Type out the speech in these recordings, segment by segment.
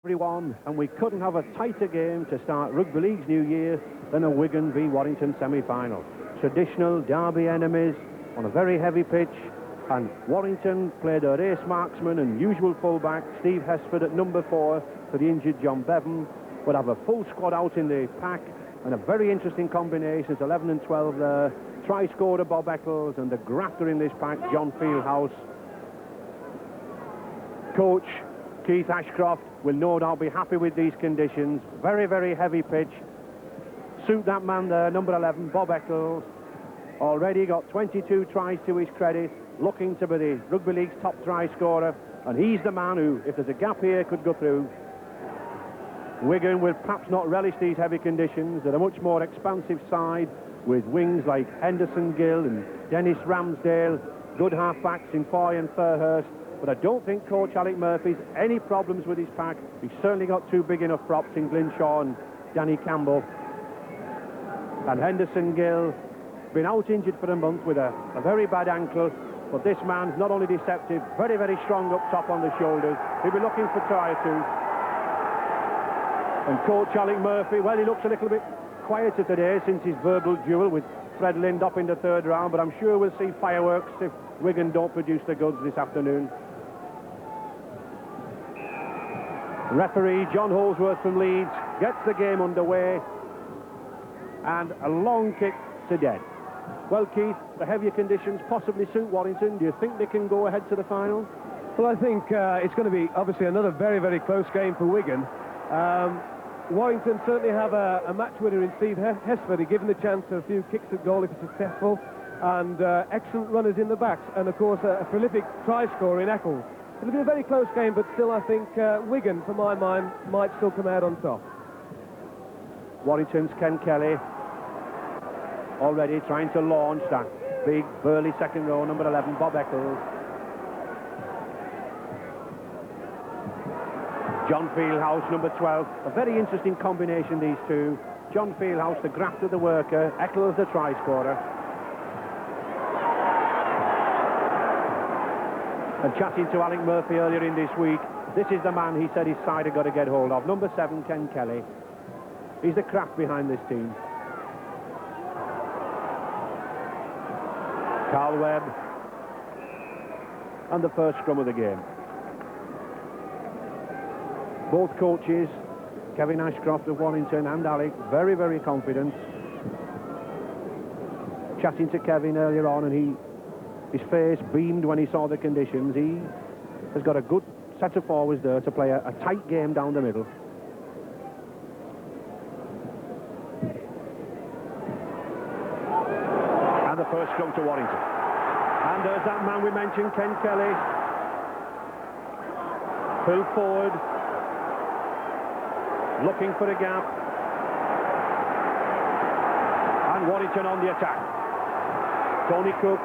Everyone, and we couldn't have a tighter game to start Rugby League's new year than a Wigan v Warrington semi-final. Traditional derby enemies on a very heavy pitch, and Warrington played their ace marksman and usual fullback Steve Hesford at number 4 for the injured John Bevan. Would have a full squad out in the pack, and a very interesting combination. It's 11 and 12 there. Try scorer Bob Eccles, and the grafter in this pack, John Fieldhouse. Coach Keith Ashcroft will no doubt be happy with these conditions. Very, very heavy pitch. Suit that man there, number 11, Bob Eccles. Already got 22 tries to his credit, looking to be the Rugby League's top try scorer, and he's the man who, if there's a gap here, could go through. Wigan will perhaps not relish these heavy conditions. They're a much more expansive side, with wings like Henderson Gill and Dennis Ramsdale, good half-backs in Foy and Fairhurst. But I don't think Coach Alec Murphy's any problems with his pack. He's certainly got two big enough props in Glyn Shaw and Danny Campbell. And Henderson Gill, been out injured for a month with a very bad ankle. But this man's not only deceptive, very, very strong up top on the shoulders. He'll be looking for try or two. And Coach Alec Murphy, well, he looks a little bit quieter today since his verbal duel with Fred Lind up in the third round. But I'm sure we'll see fireworks if Wigan don't produce the goods this afternoon. Referee John Holsworth from Leeds gets the game underway, and a long kick to dead. Well, Keith, the heavier conditions possibly suit Warrington. Do you think they can go ahead to the final? Well, I think it's going to be obviously another very, very close game for Wigan. Warrington certainly have a match winner in Steve Hesford, given the chance of a few kicks at goal if he's successful, and excellent runners in the backs, and of course a prolific try scorer in Eccles. It'll be a very close game, but still I think Wigan, for my mind, might still come out on top. Warrington's Ken Kelly already trying to launch that big, burly second row, number 11, Bob Eccles. John Fieldhouse, number 12. A very interesting combination, these two. John Fieldhouse, the grafter, the worker. Eccles, the try scorer. And chatting to Alec Murphy earlier in this week, this is the man he said his side had got to get hold of. Number 7, Ken Kelly. He's the craft behind this team. Carl Webb. And the first scrum of the game. Both coaches, Kevin Ashcroft of Warrington and Alec, very, very confident. Chatting to Kevin earlier on, and his face beamed when he saw the conditions. He has got a good set of forwards there to play a tight game down the middle. And the first scrum to Warrington. And there's that man we mentioned, Ken Kelly. Pulled forward, looking for a gap. And Warrington on the attack. Tony Cook.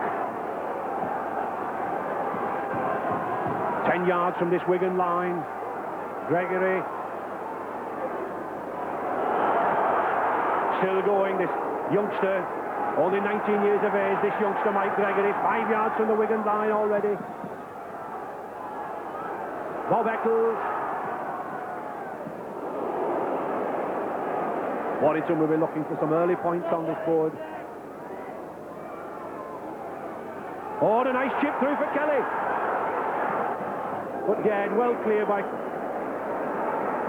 10 yards from this Wigan line. Gregory. Still going, this youngster. Only 19 years of age, this youngster, Mike Gregory. 5 yards from the Wigan line already. Bob Eccles. Warrington will be looking for some early points on this board. Oh, and a nice chip through for Kelly. But again, well clear by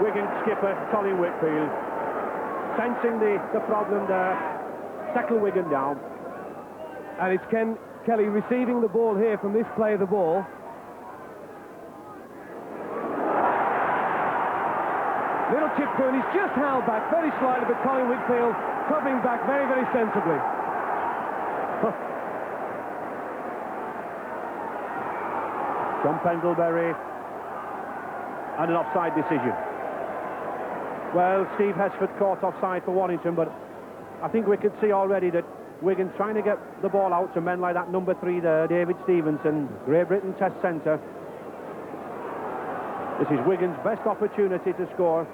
Wigan skipper Colin Whitfield. Sensing the problem there. Settle Wigan down. And it's Ken Kelly receiving the ball here from this play of the ball. Little chip through, and he's just held back very slightly, but Colin Whitfield covering back very, very sensibly. John Pendlebury, and an offside decision. Well, Steve Hesford caught offside for Warrington, but I think we could see already that Wigan's trying to get the ball out to men like that number 3 there, David Stevenson, Great Britain Test Centre. This is Wigan's best opportunity to score.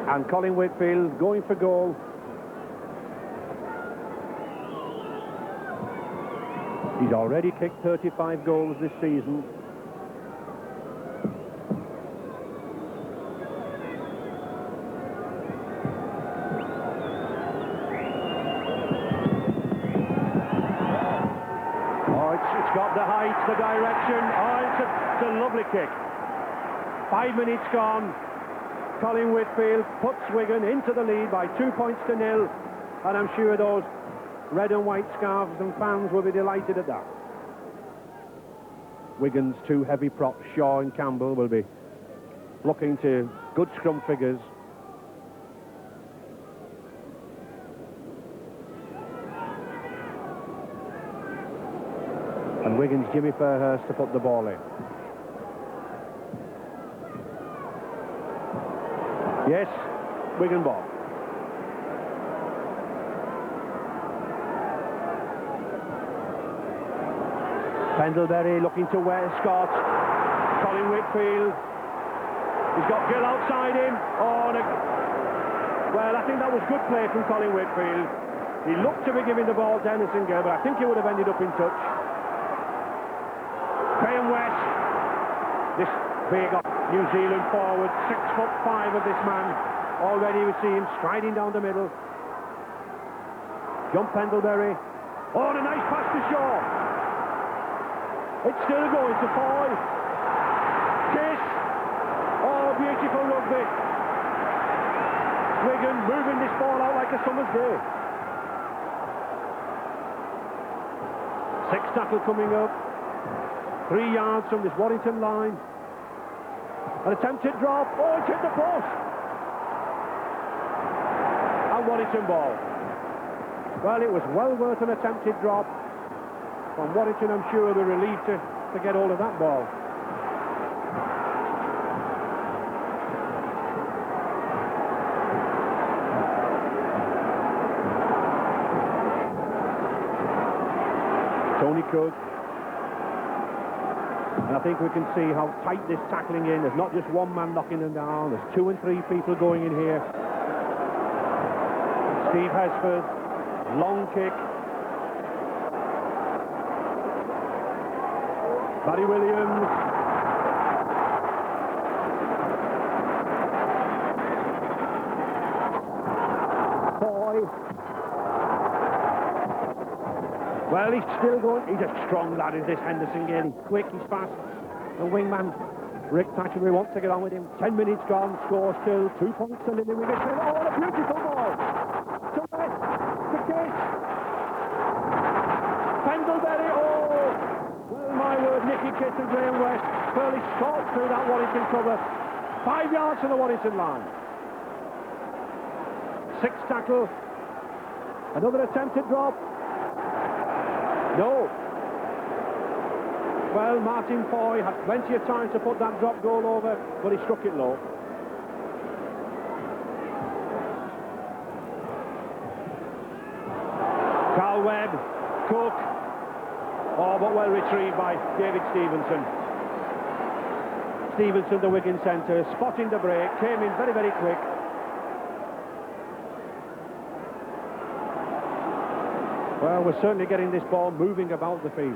And Colin Whitfield going for goal. He's already kicked 35 goals this season. It's got the height, the direction. It's a lovely kick. 5 minutes gone. Colin Whitfield puts Wigan into the lead by 2 points to 0. And I'm sure those red and white scarves and fans will be delighted at that. Wigan's two heavy props, Shaw and Campbell, will be looking to good scrum figures. And Wigan's Jimmy Fairhurst to put the ball in. Yes, Wigan ball. Pendlebury looking to Scott. Colin Whitfield. He's got Gill outside him. Well, I think that was good play from Colin Whitfield. He looked to be giving the ball to Henderson Gill, but I think he would have ended up in touch. Graham West, this big New Zealand forward, 6'5" of this man. Already we see him striding down the middle. John Pendlebury. And a nice pass to Shaw. It's still going to Foy. Kiss. Beautiful rugby. Wigan moving this ball out like a summer's day. 6 tackle coming up. 3 yards from this Warrington line. An attempted drop. It's hit the post. And Warrington ball. Well, it was well worth an attempted drop. From Warrington, I'm sure they're relieved to get hold of that ball. Tony Cook. And I think we can see how tight this tackling in. There's not just one man knocking them down. There's 2 and 3 people going in here. Steve Hesford, long kick. Barry Williams. Foy. Well, he's still going. He's a strong lad, is this Henderson Gill. He's quick, he's fast. The wingman, Rick Thatcher, we want to get on with him. 10 minutes gone, score still. 2 points to Lily Wigan. What a beautiful ball. To West, to Kiss. Pendlebury, well, my word, Nicky Kiss and Graham West fairly stalked through that Warrington cover. 5 yards from the Warrington line. 6 tackle. Another attempted drop. No. Well, Martin Foy had plenty of time to put that drop goal over, but he struck it low. Carl Webb, Cook. But well retrieved by David Stevenson. Stevenson, the Wigan centre, spotting the break, came in very, very quick. Well, we're certainly getting this ball moving about the field.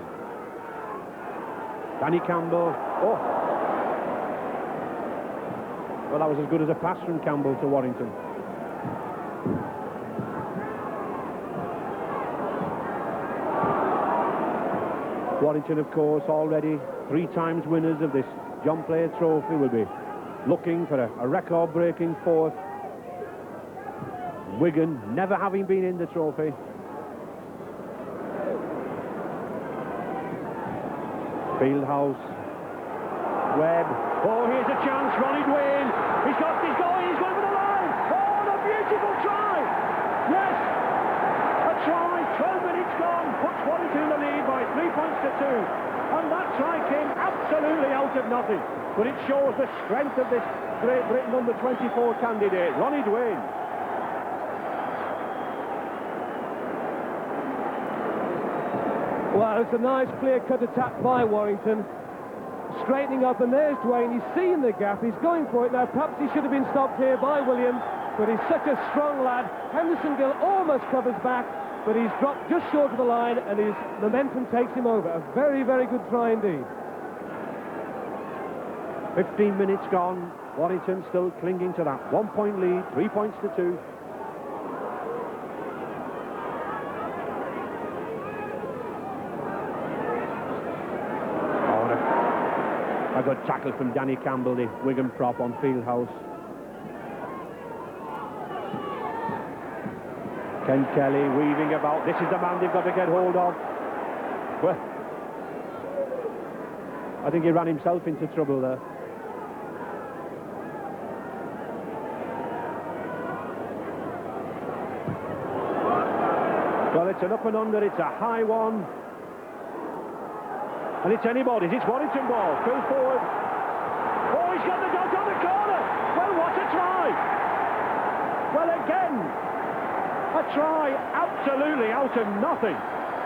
Danny Campbell. Well, that was as good as a pass from Campbell to Warrington. Warrington, of course, already 3 times winners of this John Player Trophy, will be looking for a record-breaking 4th. Wigan never having been in the trophy. Fieldhouse. Webb. Here's a chance. Ronnie Dwayne. He's going for the line. A beautiful try. Yes. A try. 12 minutes gone. Puts Warrington in the lead by 3 points to 2. And that try came absolutely out of nothing. But it shows the strength of this Great Britain under 24 candidate, Ronnie Dwayne. Well, it's a nice clear-cut attack by Warrington. Straightening up, and there's Dwayne. He's seeing the gap. He's going for it now. Perhaps he should have been stopped here by Williams, but he's such a strong lad. Henderson Gill almost covers back, but he's dropped just short of the line, and his momentum takes him over. A very, very good try indeed. 15 minutes gone. Warrington still clinging to that 1 point lead, 3 points to 2. A good tackle from Danny Campbell, the Wigan prop on Fieldhouse. Ken Kelly weaving about. This is the man they've got to get hold of. Well, I think he ran himself into trouble there. Well, it's an up and under, it's a high one. And it's anybody's, it's Warrington ball. Phil forward. Oh, he's got the dog on the corner. Well, what a try. Well, again, a try absolutely out of nothing.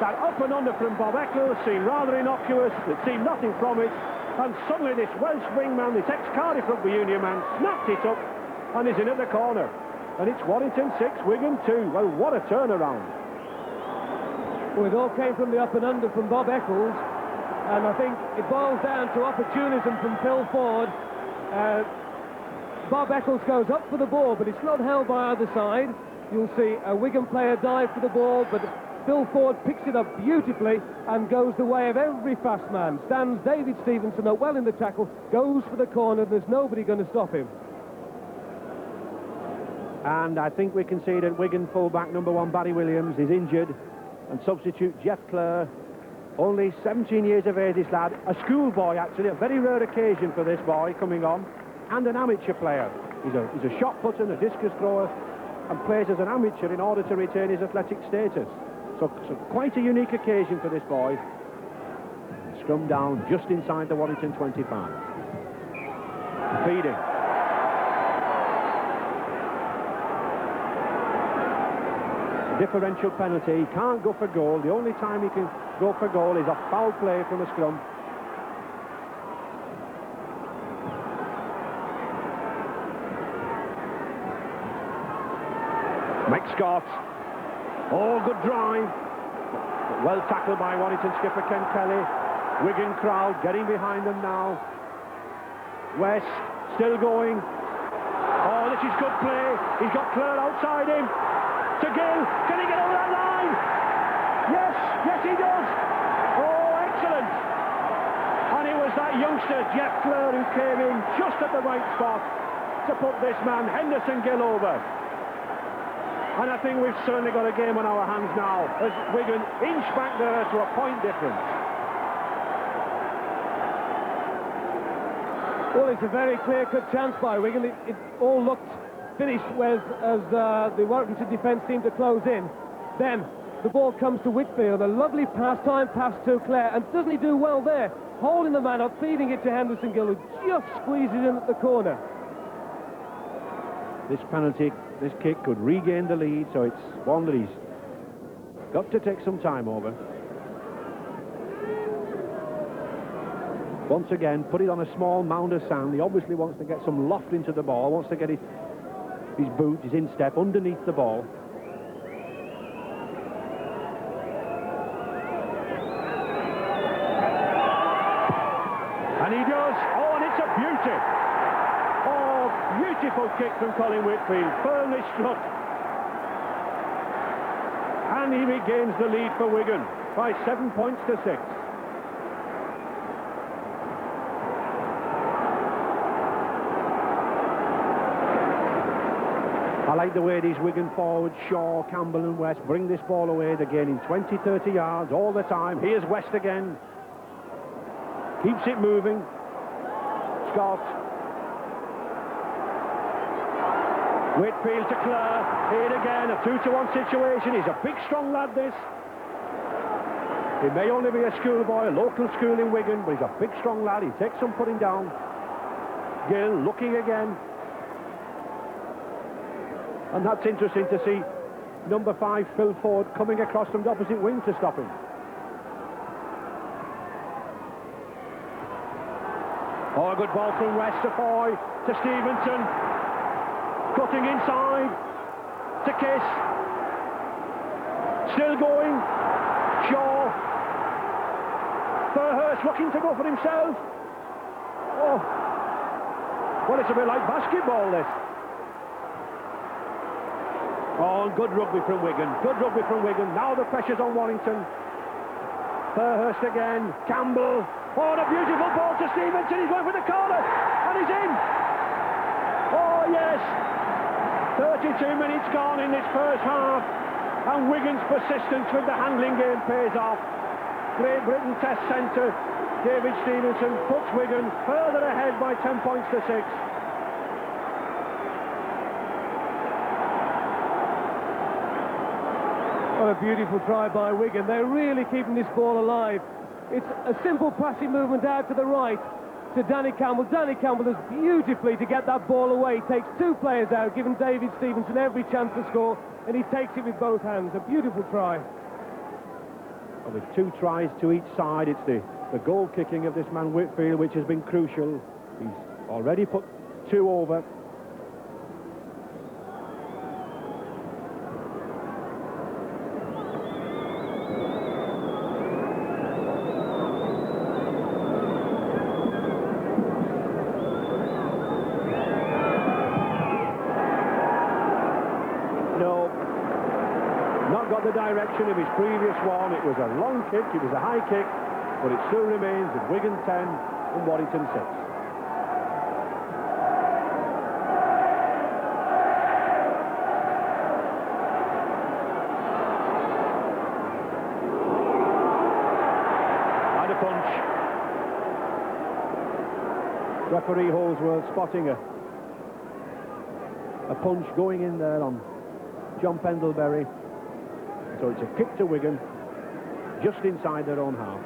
That up and under from Bob Eccles seemed rather innocuous. It seemed nothing from it. And suddenly this Welsh wingman, this ex-Cardiff Rugby Union man, snapped it up and is in at the corner. And it's Warrington 6, Wigan 2. Well, what a turnaround. Well, it all came from the up and under from Bob Eccles. And I think it boils down to opportunism from Phil Ford. Bob Eccles goes up for the ball, but it's not held by either side. You'll see a Wigan player dive for the ball, but Phil Ford picks it up beautifully and goes the way of every fast man. Stands David Stevenson up well in the tackle, goes for the corner, there's nobody going to stop him. And I think we can see that Wigan fullback number 1, Barry Williams, is injured. And substitute Jeff Clare, only 17 years of age, this lad, a schoolboy actually, a very rare occasion for this boy coming on, and an amateur player. He's a shot putter, a discus thrower, and plays as an amateur in order to retain his athletic status. So quite a unique occasion for this boy. Scrum down just inside the Warrington 25. Feeding. Differential penalty. He can't go for goal. The only time he can go for goal is a foul play from a scrum. Mike Scott. Oh, good drive. Well tackled by Warrington skipper Ken Kelly. Wigan crowd getting behind them now. West still going. Oh, this is good play. He's got Clare outside him. To Gill. Can he get over that line? Yes, yes he does. Oh, excellent. And it was that youngster, Jeff Clare, who came in just at the right spot to put this man, Henderson Gill, over. And I think we've certainly got a game on our hands now, as Wigan inch back there to a point difference. Well, it's a very clear-cut chance by Wigan. It all looked finished as the Warrington defence seemed to close in. Then the ball comes to Whitfield, a lovely time pass to Clare, and doesn't he do well there? Holding the man up, feeding it to Henderson Gill, who just squeezes in at the corner. This penalty, this kick could regain the lead, so it's one that he's got to take some time over. Once again, put it on a small mound of sand. He obviously wants to get some loft into the ball, wants to get his boot, his instep underneath the ball. And he does. Oh, and it's a beauty. Oh, beautiful kick from Colin Whitfield, firmly struck. And he regains the lead for Wigan by 7 points to 6. I like the way these Wigan forwards, Shaw, Campbell and West, bring this ball away. They're gaining 20, 30 yards all the time. Here's West again. Keeps it moving. Scott. Whitfield to Clare. Here again, a 2-to-1 situation. He's a big, strong lad, this. He may only be a schoolboy, a local school in Wigan, but he's a big, strong lad. He takes some putting down. Gill looking again. And that's interesting to see number 5, Phil Ford, coming across from the opposite wing to stop him. Oh, a good ball from West to Foy, to Stevenson. Cutting inside, to Kiss. Still going. Shaw. Fairhurst looking to go for himself. Oh. Well, it's a bit like basketball, this. Oh, good rugby from Wigan. Good rugby from Wigan. Now the pressure's on Warrington. Fairhurst again. Campbell. Oh, a beautiful ball to Stevenson. He's going for the corner. And he's in. Oh, yes. 32 minutes gone in this first half. And Wigan's persistence with the handling game pays off. Great Britain Test Centre. David Stevenson puts Wigan further ahead by 10 points to 6. What a beautiful try by Wigan. They're really keeping this ball alive. It's a simple passing movement out to the right to Danny Campbell. Danny Campbell does beautifully to get that ball away. Takes two players out, giving David Stevenson every chance to score, and he takes it with both hands. A beautiful try. Well, with 2 tries to each side, it's the goal kicking of this man Whitfield which has been crucial. He's already put 2 over. No, not got the direction of his previous one. It was a long kick, it was a high kick, but it still remains at Wigan 10 and Warrington 6. And a punch. Referee Holsworth spotting a punch going in there on John Pendlebury. So it's a kick to Wigan, just inside their own half.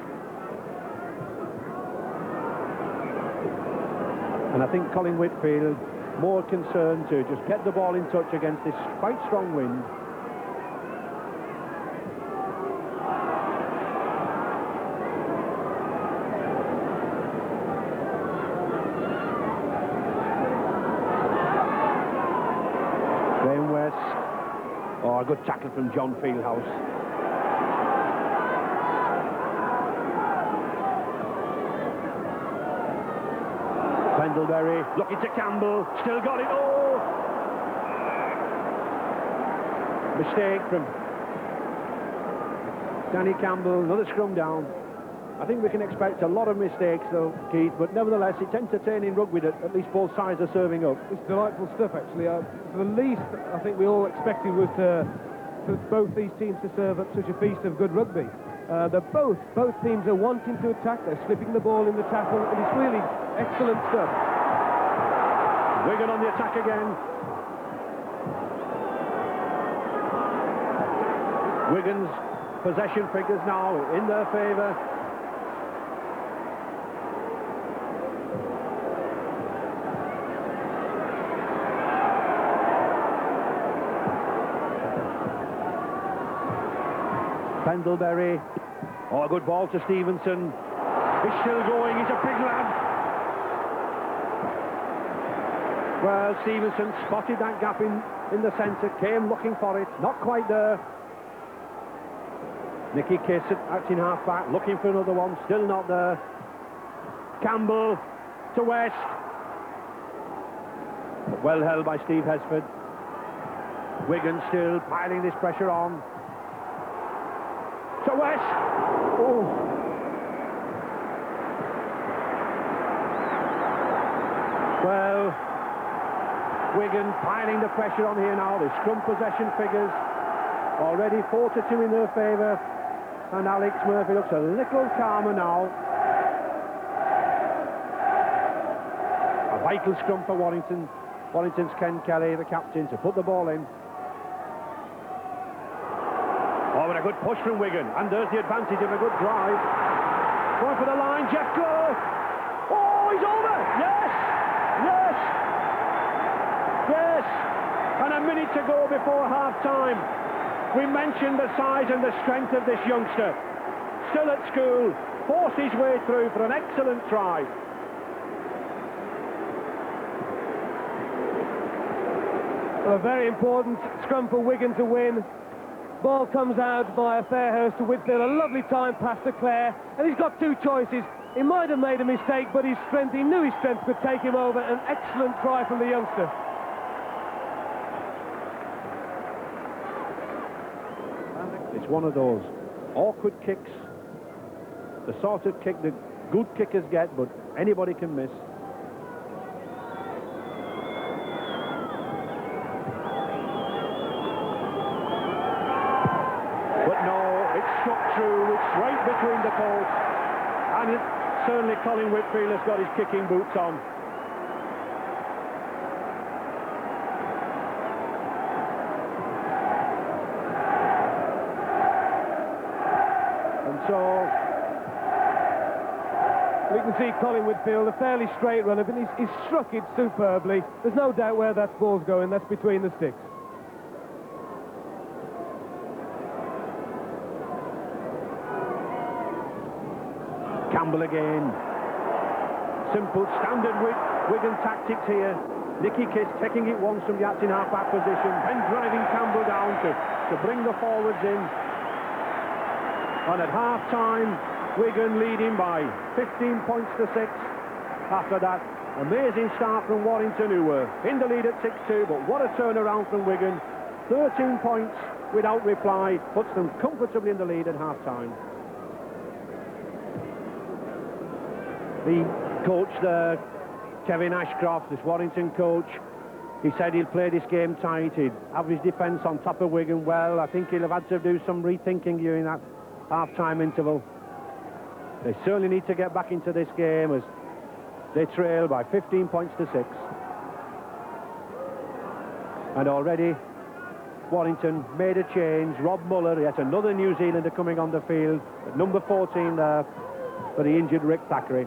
And I think Colin Whitfield more concerned to just get the ball in touch against this quite strong wind. Graham West. Oh, a good tackle from John Fieldhouse. Pendlebury looking to Campbell, still got it. Oh! Mistake from Danny Campbell, another scrum down. I think we can expect a lot of mistakes though, Keith, but nevertheless it's entertaining rugby that at least both sides are serving up. It's delightful stuff, actually. For the least, I think we all expected was for both these teams to serve up such a feast of good rugby. Both teams are wanting to attack. They're slipping the ball in the tackle, and it's really excellent stuff. Wigan on the attack again. Wigan's possession figures now in their favour. Pendlebury. Oh, a good ball to Stevenson. He's still going. He's a big lad. Well, Stevenson spotted that gap in the centre, came looking for it, not quite there. Nicky Kiss acting half back, looking for another one, still not there. Campbell to West. Well held by Steve Hesford. Wigan still piling this pressure on. To West. Oh. Well, Wigan piling the pressure on here now. The scrum possession figures already 4-2 in their favour, and Alex Murphy looks a little calmer now. A vital scrum for Warrington. Warrington's Ken Kelly, the captain, to put the ball in. Oh, and a good push from Wigan, and there's the advantage of a good drive. Going for the line, Jeff Clough. Oh, he's over! Yes! Yes! Yes! And a minute to go before half-time. We mentioned the size and the strength of this youngster. Still at school, forced his way through for an excellent try. Well, a very important scrum for Wigan to win. Ball comes out by Fairhurst to Whitfield. A lovely time pass to Clare. And he's got two choices. He might have made a mistake, but his strength, he knew his strength could take him over. An excellent try from the youngster. It's one of those awkward kicks, the sort of kick that good kickers get, but anybody can miss. But no, it's struck through, it's right between the posts, and certainly Colin Whitfield has got his kicking boots on. So we can see Colin Whitfield, a fairly straight runner, but he's struck it superbly. There's no doubt where that ball's going. That's between the sticks. Campbell again. Simple, standard Wigan tactics here. Nicky Kiss taking it once from Yats in half-back position, then driving Campbell down to bring the forwards in. And at half-time, Wigan leading by 15 points to 6. After that, amazing start from Warrington, who were in the lead at 6-2, but what a turnaround from Wigan. 13 points without reply, puts them comfortably in the lead at half-time. The coach there, Kevin Ashcroft, this Warrington coach, he said he'll play this game tight, he'd have his defence on top of Wigan. Well, I think he'll have had to do some rethinking during that half-time interval. They certainly need to get back into this game as they trail by 15 points to 6. And already Warrington made a change. Rob Muller, yet another New Zealander coming on the field at number 14 there for the injured Rick Thackeray.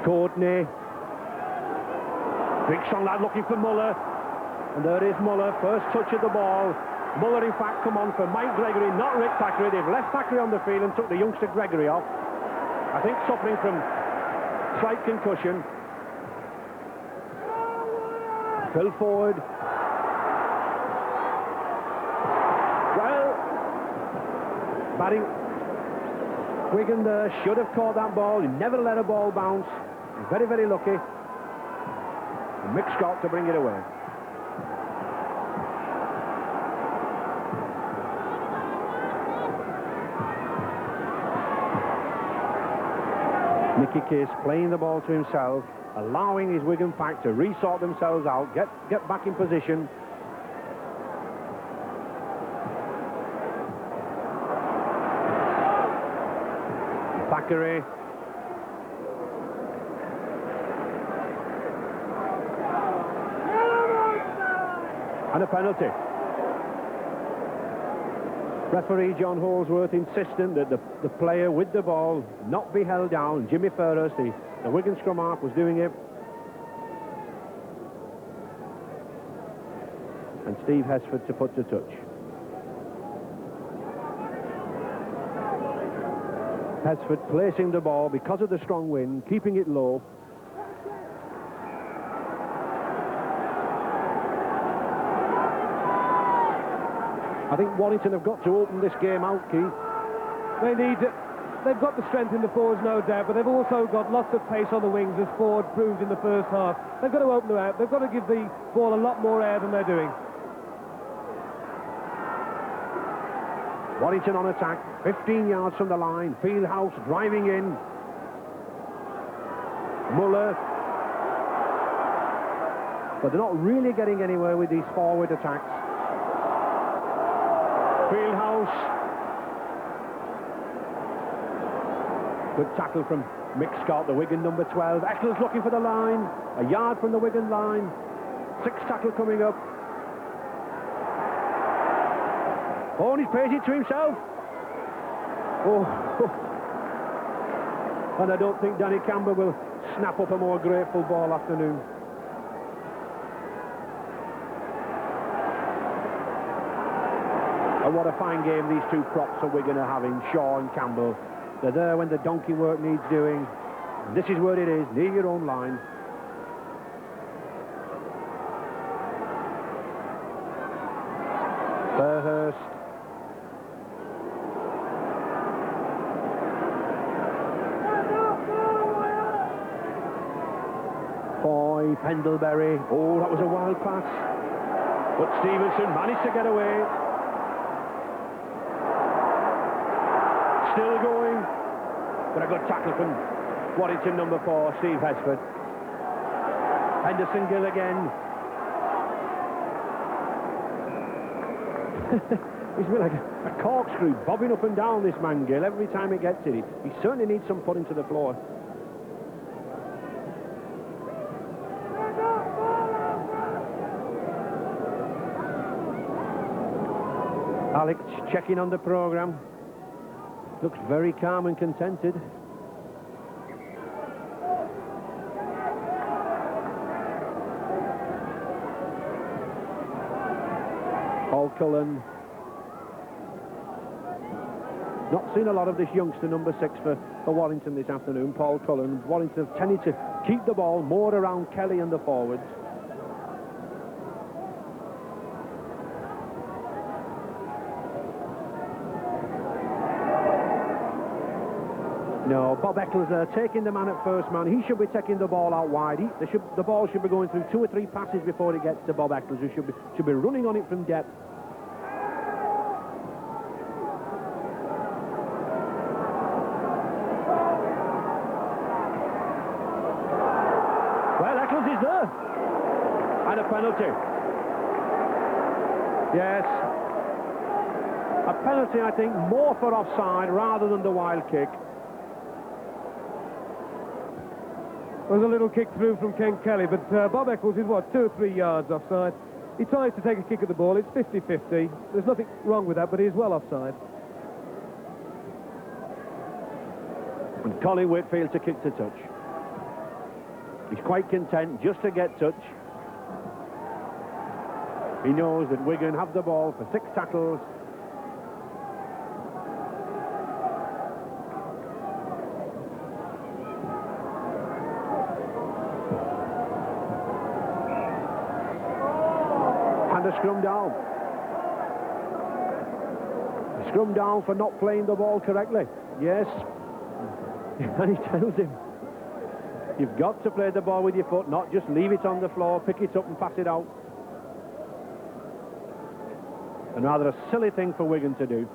Courtney, big strong lad looking for Muller. And there is Muller, first touch of the ball. Muller, in fact, come on for Mike Gregory, not Rick Thackeray. They've left Thackeray on the field and took the youngster Gregory off. I think suffering from slight concussion. Phil forward. Well, batting. Wigan should have caught that ball. He never let a ball bounce. Very, very lucky. And Mick Scott to bring it away. Nicky Case playing the ball to himself, allowing his Wigan pack to resort themselves out, get back in position. Thackeray. And a penalty. Referee John Holsworth insistent that the player with the ball not be held down. Jimmy Fairhurst, the Wigan scrum half, was doing it. And Steve Hesford to put to touch. Hesford placing the ball because of the strong wind, keeping it low. I think Warrington have got to open this game out, Keith. They've got the strength in the forwards, no doubt, but they've also got lots of pace on the wings, as Ford proved in the first half. They've got to open them out. They've got to give the ball a lot more air than they're doing. Warrington on attack, 15 yards from the line. Fieldhouse driving in. Muller. But they're not really getting anywhere with these forward attacks. Fieldhouse. Good tackle from Mick Scott, the Wigan number 12. Eccles looking for the line. A yard from the Wigan line. 6 tackle coming up. Oh, and he's paid it to himself. Oh. And I don't think Danny Campbell will snap up a more grateful ball afternoon. And what a fine game these two props of Wigan are having, Shaw and Campbell. They're there when the donkey work needs doing. And this is where it is, near your own line. Pendlebury. Oh, that was a wild pass. But Stevenson managed to get away. Still going. But a good tackle from Warrington number 4, Steve Hesford. Henderson Gill again. He's been like a corkscrew bobbing up and down, this man Gill. Every time he gets it, he certainly needs some putting to the floor. Alex checking on the programme. Looks very calm and contented. Paul Cullen. Not seen a lot of this youngster, number 6 for Warrington this afternoon, Paul Cullen. Warrington have tended to keep the ball more around Kelly and the forwards. No, Bob Eccles taking the man at first man. He should be taking the ball out wide. The ball should be going through 2 or 3 passes before it gets to Bob Eccles, who should be running on it from depth. Well, Eccles is there. And a penalty. Yes. A penalty, I think, more for offside rather than the wild kick. There was a little kick through from Ken Kelly, but Bob Eccles is, what, 2 or 3 yards offside. He tries to take a kick at the ball. It's 50-50. There's nothing wrong with that, but he is well offside. And Colin Whitfield to kick to touch. He's quite content just to get touch. He knows that Wigan have the ball for 6 tackles. And a scrum down. A scrum down for not playing the ball correctly. Yes. And he tells him, you've got to play the ball with your foot, not just leave it on the floor, pick it up and pass it out. And rather a silly thing for Wigan to do.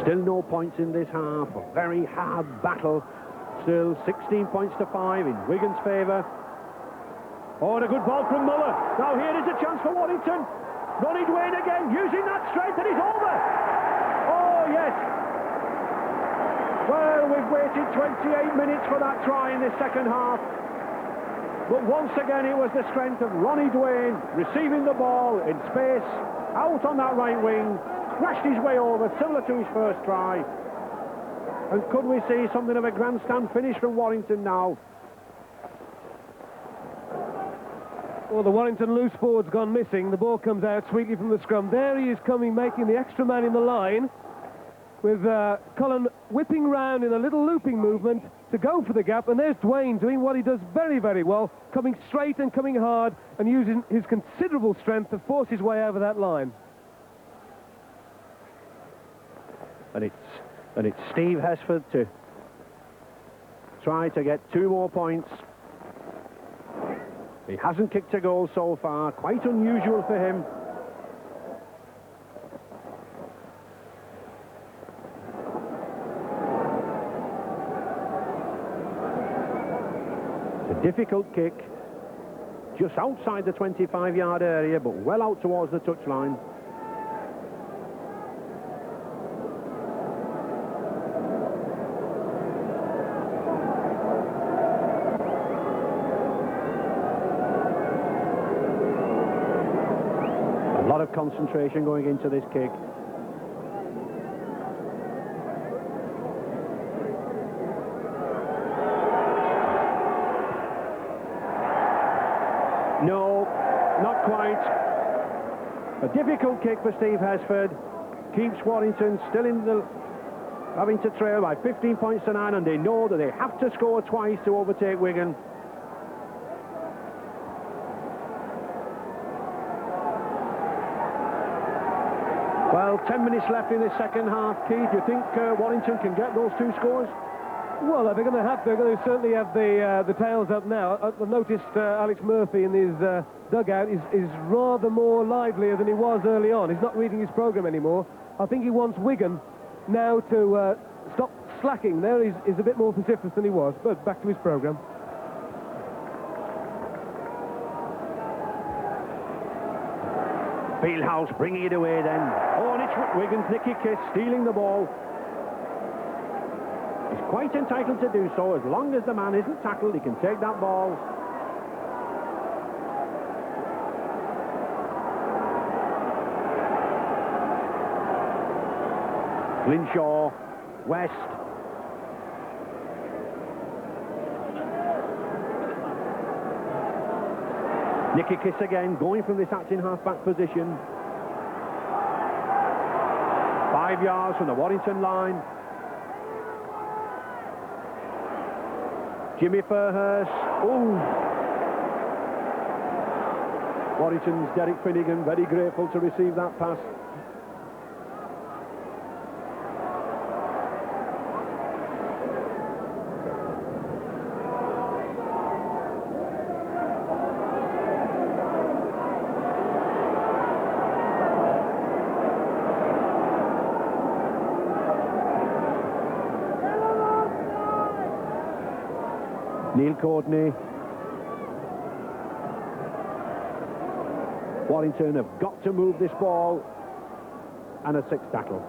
Still no points in this half. A very hard battle. Still 16 points to 5 in Wigan's favour. Oh, and a good ball from Muller. Now here is a chance for Warrington. Ronnie Dwayne again, using that strength, and he's over. Oh, yes. Well, we've waited 28 minutes for that try in this second half. But once again, it was the strength of Ronnie Dwayne receiving the ball in space, out on that right wing, crashed his way over, similar to his first try. And could we see something of a grandstand finish from Warrington now? Well, the Warrington loose forward's gone missing. The ball comes out sweetly from the scrum. There he is coming, making the extra man in the line, with Cullen whipping round in a little looping movement to go for the gap. And there's Dwayne doing what he does very, very well, coming straight and coming hard and using his considerable strength to force his way over that line. And it's Steve Hesford to try to get 2 more points. He hasn't kicked a goal so far, quite unusual for him. It's a difficult kick, just outside the 25-yard area, but well out towards the touchline. A lot of concentration going into this kick. No, not quite. A difficult kick for Steve Hesford. Keeps Warrington still in the having to trail by 15 points to 9, and they know that they have to score twice to overtake Wigan. Well, 10 minutes left in the second half. Keith, do you think Warrington can get those 2 scores? Well, they're going to certainly have the tails up now. I've noticed Alex Murphy in his dugout is rather more livelier than he was early on. He's not reading his programme anymore. I think he wants Wigan now to stop slacking there. He's a bit more vociferous than he was, but back to his programme. Fieldhouse bringing it away then. Oh, and it's Wigan's Nicky Kiss stealing the ball. He's quite entitled to do so. As long as the man isn't tackled, he can take that ball. Glynshaw, West. Nicky Kiss again, going from this acting half-back position. 5 yards from the Warrington line. Jimmy Fairhurst. Ooh. Warrington's Derek Finnegan, very grateful to receive that pass. Neil Courtney. Warrington have got to move this ball, and a 6th tackle.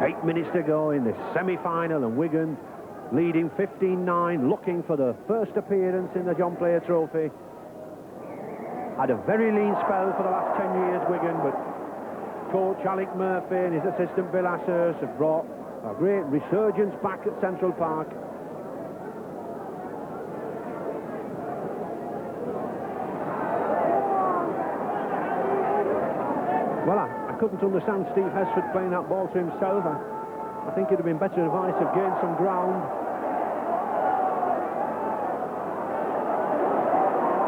Eight minutes to go in the semi-final, and Wigan leading 15-9, looking for the first appearance in the John Player Trophy. Had a very lean spell for the last 10 years, Wigan, but coach Alec Murphy and his assistant Bill Ashurst have brought a great resurgence back at Central Park. Well, I couldn't understand Steve Hesford playing that ball to himself. I think it'd have been better advice to gain some ground.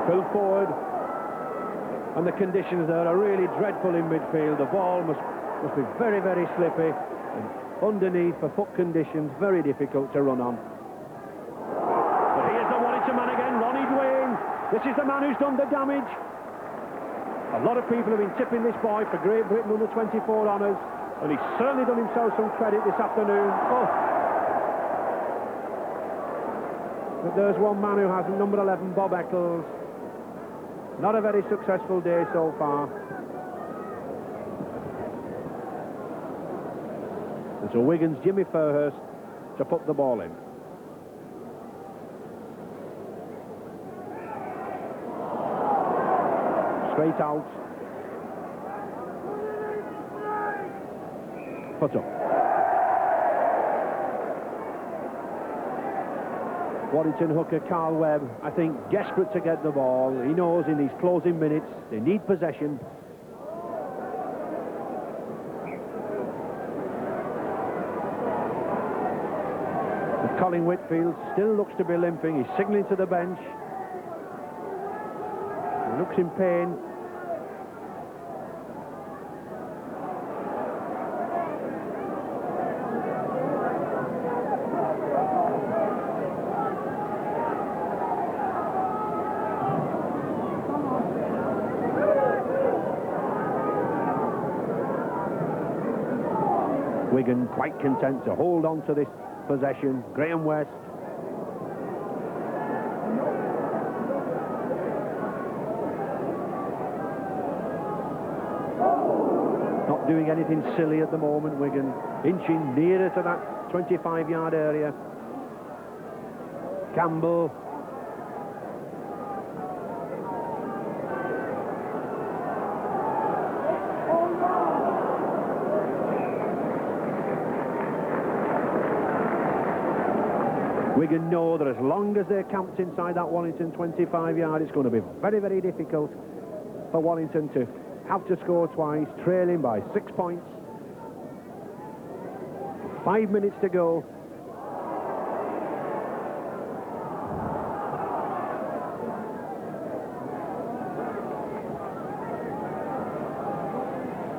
Phil forward, and the conditions there are really dreadful in midfield. The ball must be very, very slippy, and underneath for foot conditions, very difficult to run on. But here's the Warrington man again, Ronnie Dwayne. This is the man who's done the damage. A lot of people have been tipping this boy for Great Britain under 24 honours, and he's certainly done himself some credit this afternoon. Oh. But there's one man who has number 11, Bob Eccles. Not a very successful day so far. And so Wigan's Jimmy Fairhurst to put the ball in. Straight out. Put up. Warrington hooker Carl Webb, I think, desperate to get the ball. He knows in these closing minutes they need possession. But Colin Whitfield still looks to be limping. He's signalling to the bench. He looks in pain. Wigan quite content to hold on to this possession. Graham West. Not doing anything silly at the moment, Wigan. Inching nearer to that 25-yard area. Campbell. Wigan know that as long as they're camped inside that Warrington 25-yard, it's going to be very, very difficult for Warrington to have to score twice, trailing by 6 points. 5 minutes to go.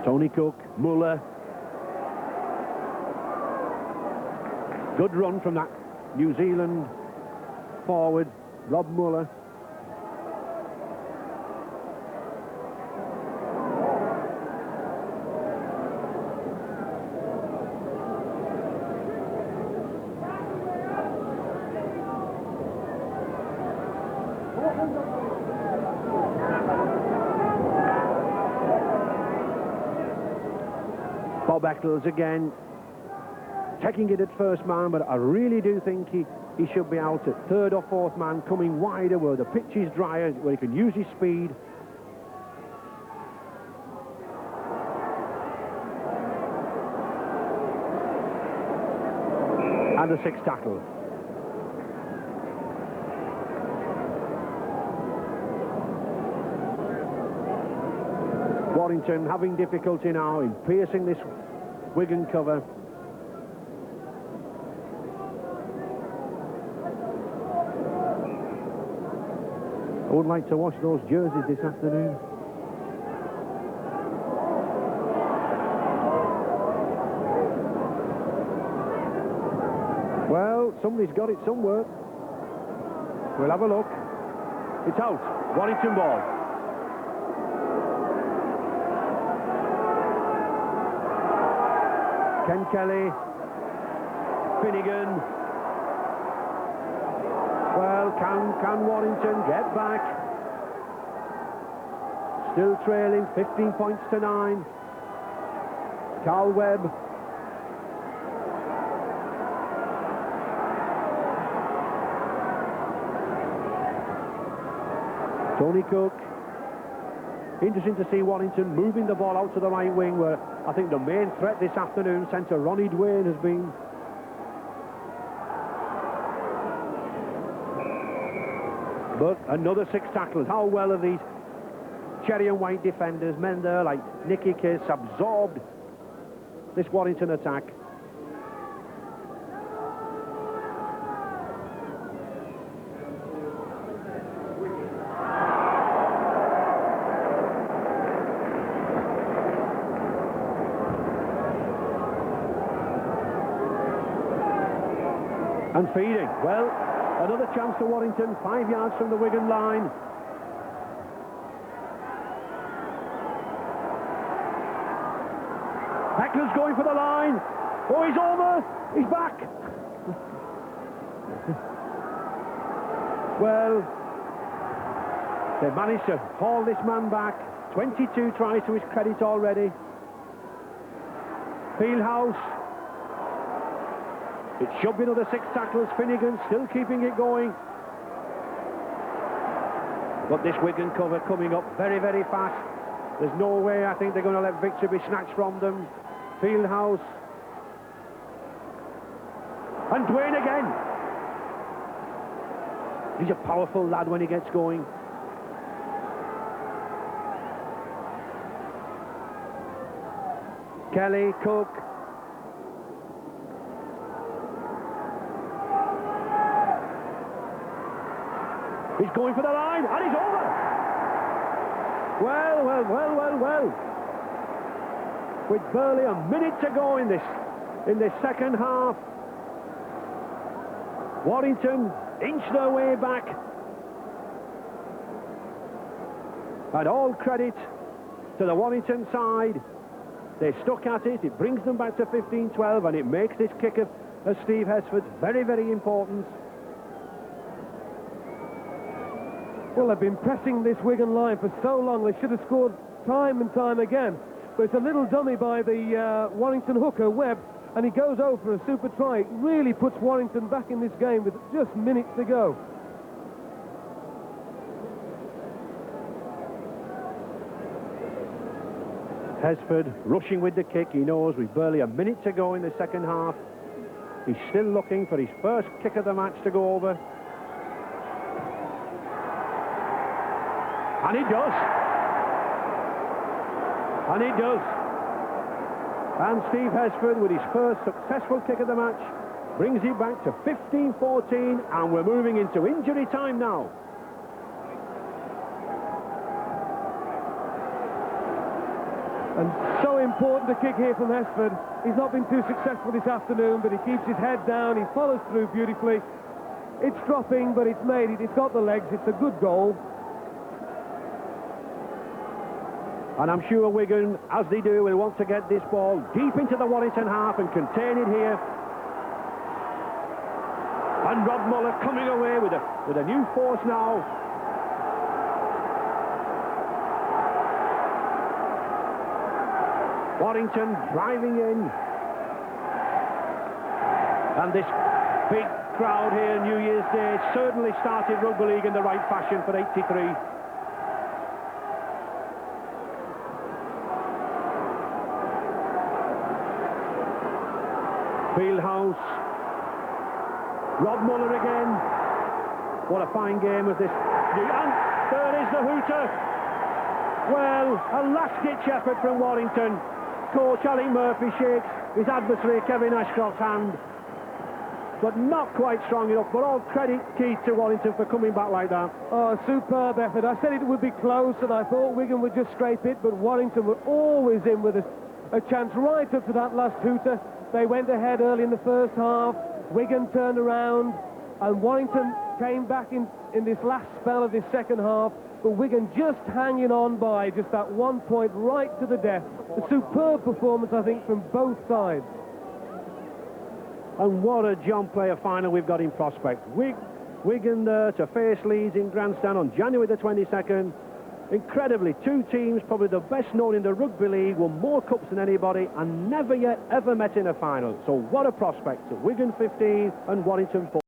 Tony Cook, Muller. Good run from that New Zealand forward, Rob Muller. Bob Eccles again, taking it at first man, but I really do think he should be out at third or fourth man, coming wider where the pitch is drier, where he can use his speed. And a 6 tackle. Warrington having difficulty now in piercing this Wigan cover. I would like to wash those jerseys this afternoon. Well, somebody's got it somewhere. We'll have a look. It's out. Warrington ball. Ken Kelly, Finnegan. Well, can Warrington get back? Still trailing, 15 points to 9. Carl Webb. Tony Cook. Interesting to see Warrington moving the ball out to the right wing, where I think the main threat this afternoon, centre Ronnie Duane, has been. But another 6 tackles. How well have these cherry and white defenders, men there like Nicky Kiss, absorbed this Warrington attack? And feeding. Well, another chance for Warrington, 5 yards from the Wigan line. Heckler's going for the line. Oh, he's over. He's back. Well, they managed to haul this man back. 22 tries to his credit already. Fieldhouse. It should be another 6 tackles. Finnegan still keeping it going. But this Wigan cover coming up very, very fast. There's no way I think they're going to let victory be snatched from them. Fieldhouse. And Duane again. He's a powerful lad when he gets going. Kelly, Cook. He's going for the line, and he's over. Well. With barely a minute to go in this second half, Warrington inch their way back. And all credit to the Warrington side. They stuck at it. It brings them back to 15-12, and it makes this kick of Steve Hesford's very, very important. Well, they've been pressing this Wigan line for so long, they should have scored time and time again. But it's a little dummy by the Warrington hooker, Webb, and he goes over for a super try. It really puts Warrington back in this game with just minutes to go. Hesford rushing with the kick. He knows with barely a minute to go in the second half. He's still looking for his first kick of the match to go over. And he does. And he does. And Steve Hesford, with his first successful kick of the match, brings it back to 15-14, and we're moving into injury time now. And so important a kick here from Hesford. He's not been too successful this afternoon, but he keeps his head down, he follows through beautifully. It's dropping, but it's made it. It's got the legs, it's a good goal. And I'm sure Wigan, as they do, will want to get this ball deep into the Warrington half and contain it here. And Rob Muller coming away with a new force now. Warrington driving in. And this big crowd here New Year's Day certainly started rugby league in the right fashion for 83. Fieldhouse. Rob Muller again. What a fine game was this. And there is the hooter. Well, a last-ditch effort from Warrington. Coach Alec Murphy shakes his adversary Kevin Ashcroft's hand, but not quite strong enough. But all credit, Keith, to Warrington for coming back like that. Oh, superb effort. I said it would be close, and I thought Wigan would just scrape it, but Warrington were always in with a chance right up to that last hooter. They went ahead early in the first half. Wigan turned around, and Warrington came back in this last spell of this second half. But Wigan just hanging on by just that 1 point right to the death. A superb performance, I think, from both sides. And what a John Player final we've got in prospect. Wigan there to face Leeds in Grandstand on January the 22nd. Incredibly, two teams, probably the best known in the rugby league, won more cups than anybody and never yet ever met in a final. So what a prospect. Wigan 15 and Warrington 4.